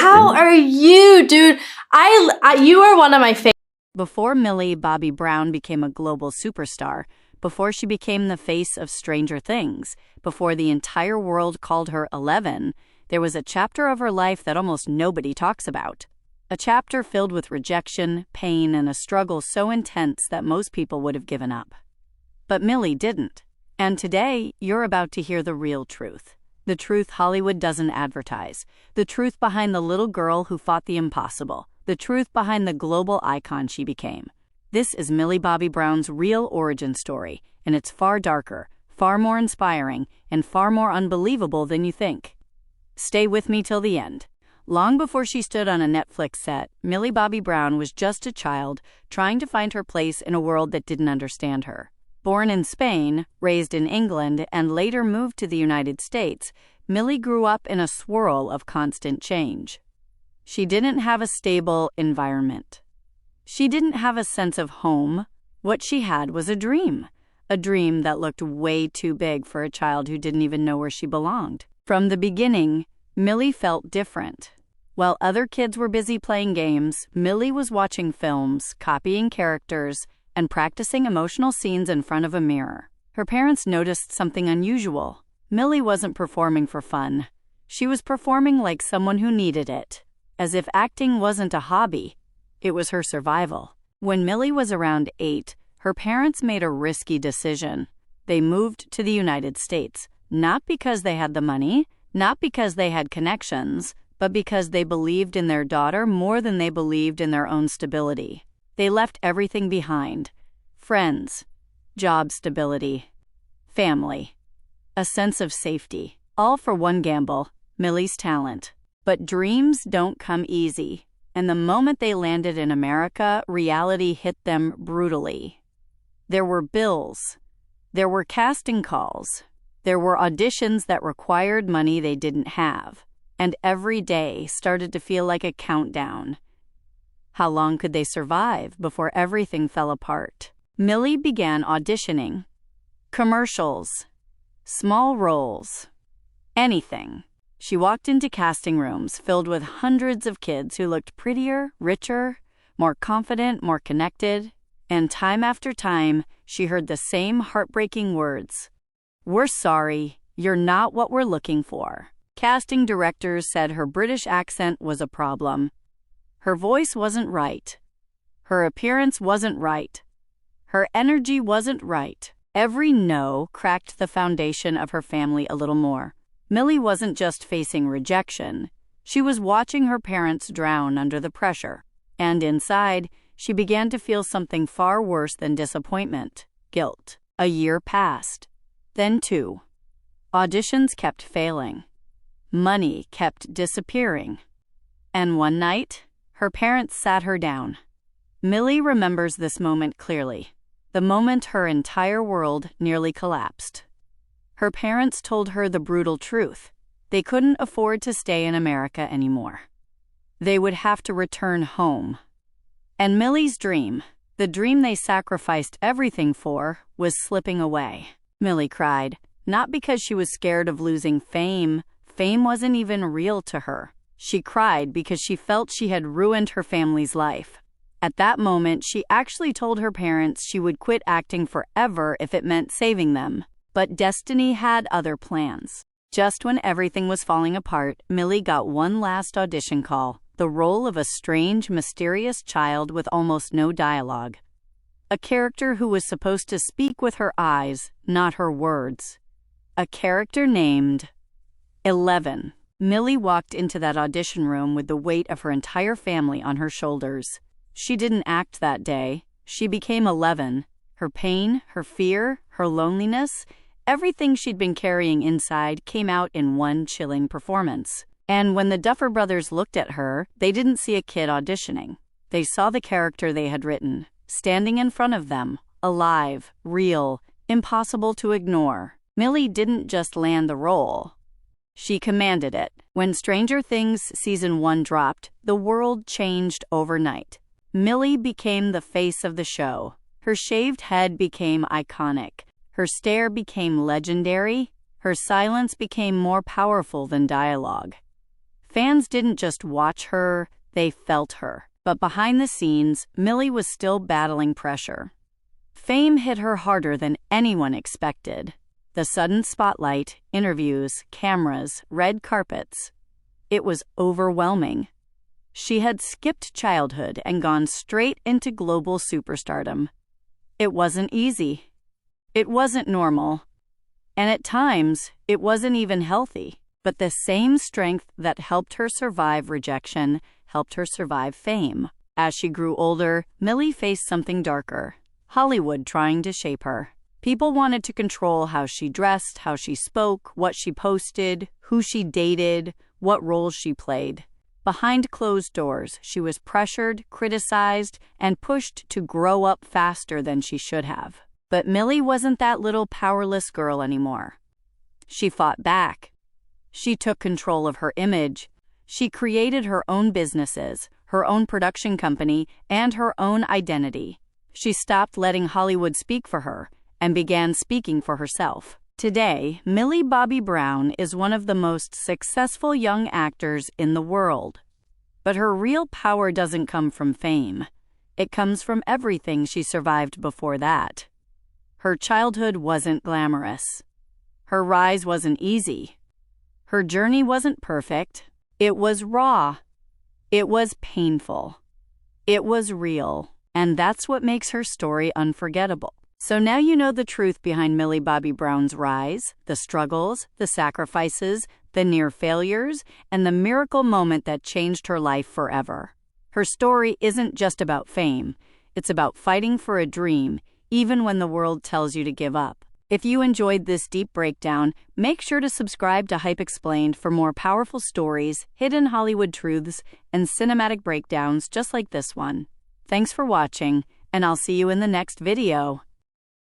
How are you, dude? You are one of my favorites. Before Millie Bobby Brown became a global superstar, before she became the face of Stranger Things, before the entire world called her 11, there was a chapter of her life that almost nobody talks about. A chapter filled with rejection, pain, and a struggle so intense that most people would have given up. But Millie didn't. And today, you're about to hear the real truth. The truth Hollywood doesn't advertise. The truth behind the little girl who fought the impossible. The truth behind the global icon she became. This is Millie Bobby Brown's real origin story, and it's far darker, far more inspiring, and far more unbelievable than you think. Stay with me till the end. Long before she stood on a Netflix set, Millie Bobby Brown was just a child trying to find her place in a world that didn't understand her. Born in Spain, raised in England, and later moved to the United States, Millie grew up in a swirl of constant change. She didn't have a stable environment. She didn't have a sense of home. What she had was a dream that looked way too big for a child who didn't even know where she belonged. From the beginning, Millie felt different. While other kids were busy playing games, Millie was watching films, copying characters, and practicing emotional scenes in front of a mirror. Her parents noticed something unusual. Millie wasn't performing for fun. She was performing like someone who needed it. As if acting wasn't a hobby, it was her survival. When Millie was around 8, her parents made a risky decision. They moved to the United States, not because they had the money, not because they had connections, but because they believed in their daughter more than they believed in their own stability. They left everything behind: friends, job stability, family, a sense of safety, all for one gamble: Millie's talent. But dreams don't come easy, and the moment they landed in America, reality hit them brutally. There were bills, there were casting calls, there were auditions that required money they didn't have, and every day started to feel like a countdown. How long could they survive before everything fell apart? Millie began auditioning. Commercials, small roles, anything. She walked into casting rooms filled with hundreds of kids who looked prettier, richer, more confident, more connected. And time after time, she heard the same heartbreaking words: "We're sorry, you're not what we're looking for." Casting directors said her British accent was a problem. Her voice wasn't right. Her appearance wasn't right. Her energy wasn't right. Every no cracked the foundation of her family a little more. Millie wasn't just facing rejection. She was watching her parents drown under the pressure. And inside, she began to feel something far worse than disappointment: guilt. A year passed. Then 2. Auditions kept failing. Money kept disappearing. And one night, her parents sat her down. Millie remembers this moment clearly, the moment her entire world nearly collapsed. Her parents told her the brutal truth: they couldn't afford to stay in America anymore. They would have to return home. And Millie's dream, the dream they sacrificed everything for, was slipping away. Millie cried, not because she was scared of losing fame. Fame wasn't even real to her. She cried because she felt she had ruined her family's life. At that moment, she actually told her parents she would quit acting forever if it meant saving them. But destiny had other plans. Just when everything was falling apart, Millie got one last audition call: the role of a strange, mysterious child with almost no dialogue. A character who was supposed to speak with her eyes, not her words. A character named 11. Millie walked into that audition room with the weight of her entire family on her shoulders. She didn't act that day. She became 11. Her pain, her fear, her loneliness, everything she'd been carrying inside came out in one chilling performance. And when the Duffer Brothers looked at her, they didn't see a kid auditioning. They saw the character they had written, standing in front of them, alive, real, impossible to ignore. Millie didn't just land the role. She commanded it. When Stranger Things Season 1 dropped, the world changed overnight. Millie became the face of the show. Her shaved head became iconic. Her stare became legendary. Her silence became more powerful than dialogue. Fans didn't just watch her, they felt her. But behind the scenes, Millie was still battling pressure. Fame hit her harder than anyone expected. The sudden spotlight, interviews, cameras, red carpets. It was overwhelming. She had skipped childhood and gone straight into global superstardom. It wasn't easy. It wasn't normal. And at times, it wasn't even healthy. But the same strength that helped her survive rejection helped her survive fame. As she grew older, Millie faced something darker. Hollywood trying to shape her. People wanted to control how she dressed, how she spoke, what she posted, who she dated, what roles she played. Behind closed doors, she was pressured, criticized, and pushed to grow up faster than she should have. But Millie wasn't that little powerless girl anymore. She fought back. She took control of her image. She created her own businesses, her own production company, and her own identity. She stopped letting Hollywood speak for her and began speaking for herself. Today, Millie Bobby Brown is one of the most successful young actors in the world. But her real power doesn't come from fame. It comes from everything she survived before that. Her childhood wasn't glamorous. Her rise wasn't easy. Her journey wasn't perfect. It was raw. It was painful. It was real. And that's what makes her story unforgettable. So now you know the truth behind Millie Bobby Brown's rise, the struggles, the sacrifices, the near failures, and the miracle moment that changed her life forever. Her story isn't just about fame. It's about fighting for a dream, even when the world tells you to give up. If you enjoyed this deep breakdown, make sure to subscribe to Hype Explained for more powerful stories, hidden Hollywood truths, and cinematic breakdowns just like this one. Thanks for watching, and I'll see you in the next video.